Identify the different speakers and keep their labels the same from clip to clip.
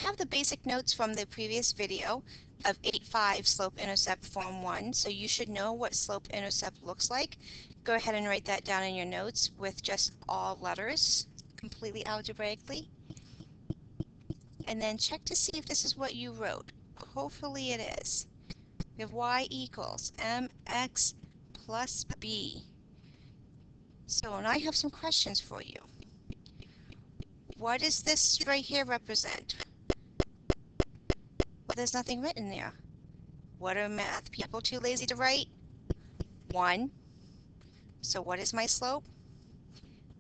Speaker 1: have the basic notes from the previous video of 8.5 Slope Intercept Form 1, so you should know what slope intercept looks like. Go ahead and write that down in your notes with just all letters, completely algebraically. And then check to see if this is what you wrote. Hopefully it is. We have y equals mx plus b. So, and I have some questions for you. What does this right here represent? Well, there's nothing written there. What are math people too lazy to write? 1. So what is my slope?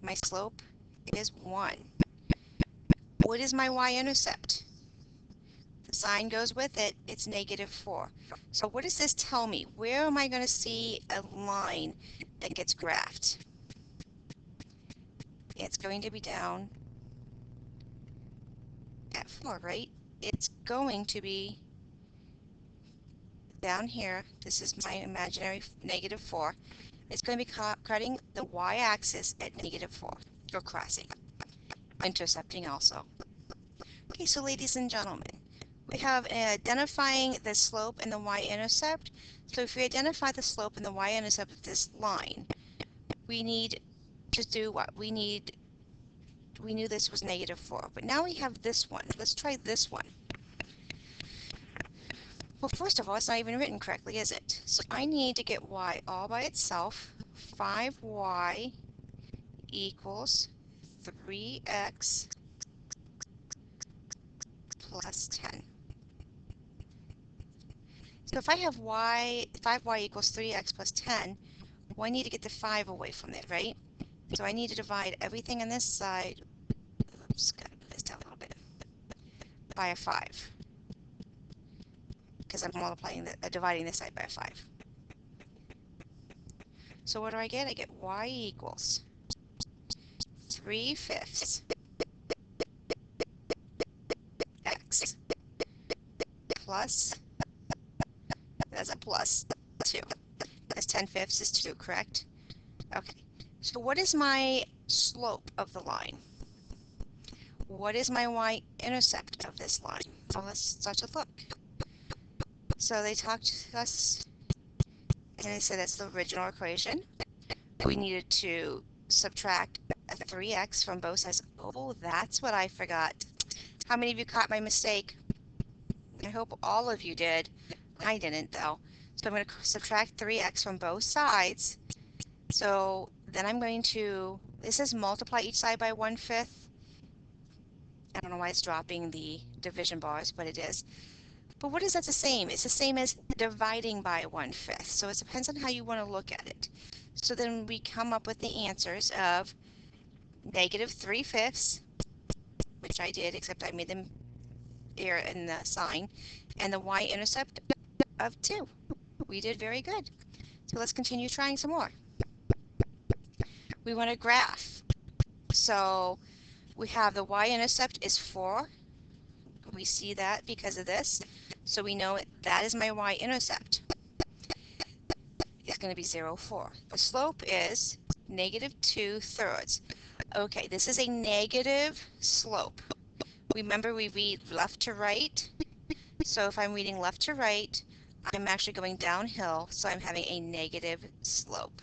Speaker 1: My slope is 1. What is my y-intercept? The sign goes with it. It's -4. So what does this tell me? Where am I going to see a line that gets graphed? It's going to be down at 4, right? It's going to be down here. This is my imaginary -4. It's going to be cutting the y-axis at -4, or crossing, intercepting also. Okay, so ladies and gentlemen, we have identifying the slope and the y-intercept. So if we identify the slope and the y-intercept of this line, we need to do what? We knew this was -4, but now we have this one. Let's try this one. Well, first of all, it's not even written correctly, is it? So I need to get y all by itself. 5y equals 3x plus 10. So if I have 5y equals 3x plus 10, well, I need to get the 5 away from there, right? So I need to divide everything on this side, oops, gotta move this down a little bit, by a 5. Because I'm dividing this side by a 5. So what do I get? I get y equals 3/5 x plus, that's a plus 2. That's 10/5 is 2, correct? Okay, so what is my slope of the line? What is my y-intercept of this line? Well, let's start to look. So they talked to us, and they said that's the original equation. We needed to subtract 3x from both sides. Oh, that's what I forgot. How many of you caught my mistake? I hope all of you did. I didn't, though. So I'm going to subtract 3x from both sides. So then I'm going to, this says multiply each side by 1/5. I don't know why it's dropping the division bars, but it is. But what is that the same? It's the same as dividing by 1/5. So it depends on how you want to look at it. So then we come up with the answers of -3/5, which I did, except I made them error in the sign, and the y-intercept of 2. We did very good. So let's continue trying some more. We want to graph. So we have the y-intercept is 4. We see that because of this. So we know that is my y-intercept. It's going to be 0, 4. The slope is -2/3. Okay, this is a negative slope. Remember, we read left to right. So if I'm reading left to right, I'm actually going downhill, so I'm having a negative slope.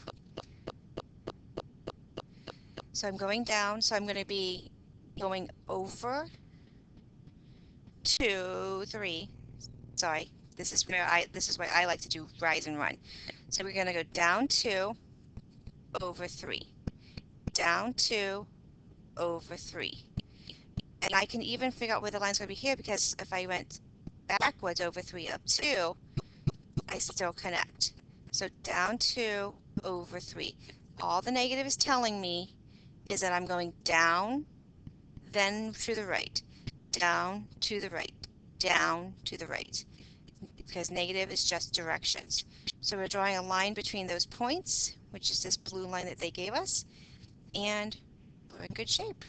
Speaker 1: So I'm going down, so I'm going to be going over 2, 3. Sorry, this is why I like to do rise and run. So we're going to go down 2 over 3. Down 2 over 3. And I can even figure out where the line's going to be here, because if I went backwards over 3 up 2, I still connect. So down 2 over 3. All the negative is telling me is that I'm going down, then to the right, down to the right, down to the right, because negative is just directions. So we're drawing a line between those points, which is this blue line that they gave us, and we're in good shape.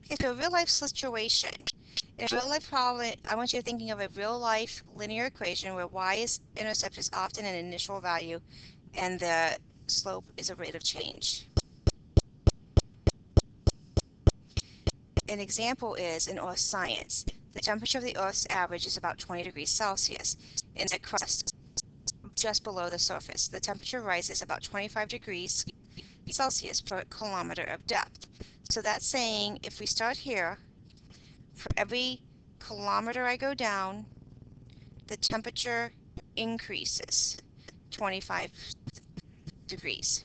Speaker 1: Okay, so a real life situation. In a real life problem, I want you to thinking of a real life linear equation where y-intercept is often an initial value and the slope is a rate of change. an example is in earth science. The temperature of the Earth's average is about 20 degrees Celsius in the crust just below the surface. The temperature rises about 25 degrees Celsius per kilometer of depth. So that's saying if we start here, for every kilometer I go down, the temperature increases 25 degrees.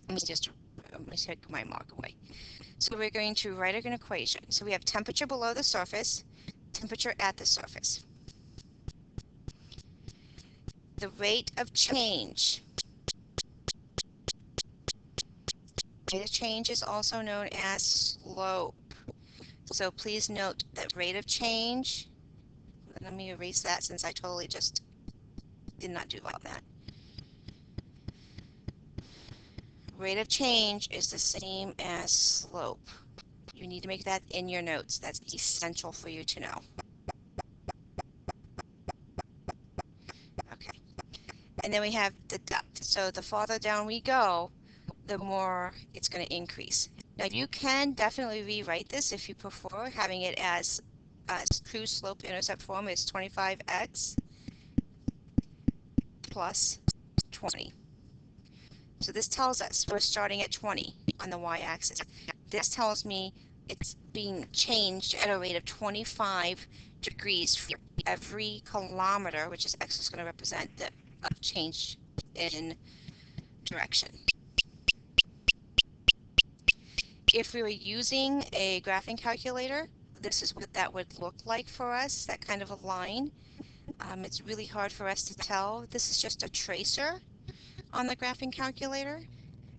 Speaker 1: Let me take my mark away. So we're going to write an equation. So we have temperature below the surface, temperature at the surface. The rate of change. Rate of change is also known as slope. So please note that rate of change, let me erase that since I totally just did not do all that. Rate of change is the same as slope. You need to make that in your notes. That's essential for you to know. Okay. And then we have the depth. So the farther down we go, the more it's going to increase. Now you can definitely rewrite this if you prefer, having it as true slope intercept form is 25x plus 20. So this tells us we're starting at 20 on the y-axis. This tells me it's being changed at a rate of 25 degrees for every kilometer, which is x is going to represent the change in direction. If we were using a graphing calculator, this is what that would look like for us, that kind of a line. It's really hard for us to tell. This is just a tracer on the graphing calculator.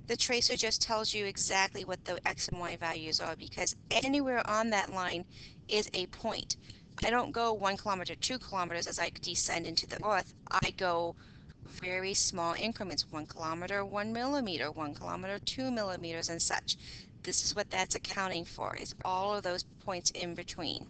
Speaker 1: The tracer just tells you exactly what the x and y values are because anywhere on that line is a point. I don't go 1 kilometer, 2 kilometers as I descend into the earth. I go very small increments, 1 kilometer, 1 millimeter, 1 kilometer, 2 millimeters, and such. This is what that's accounting for, is all of those points in between.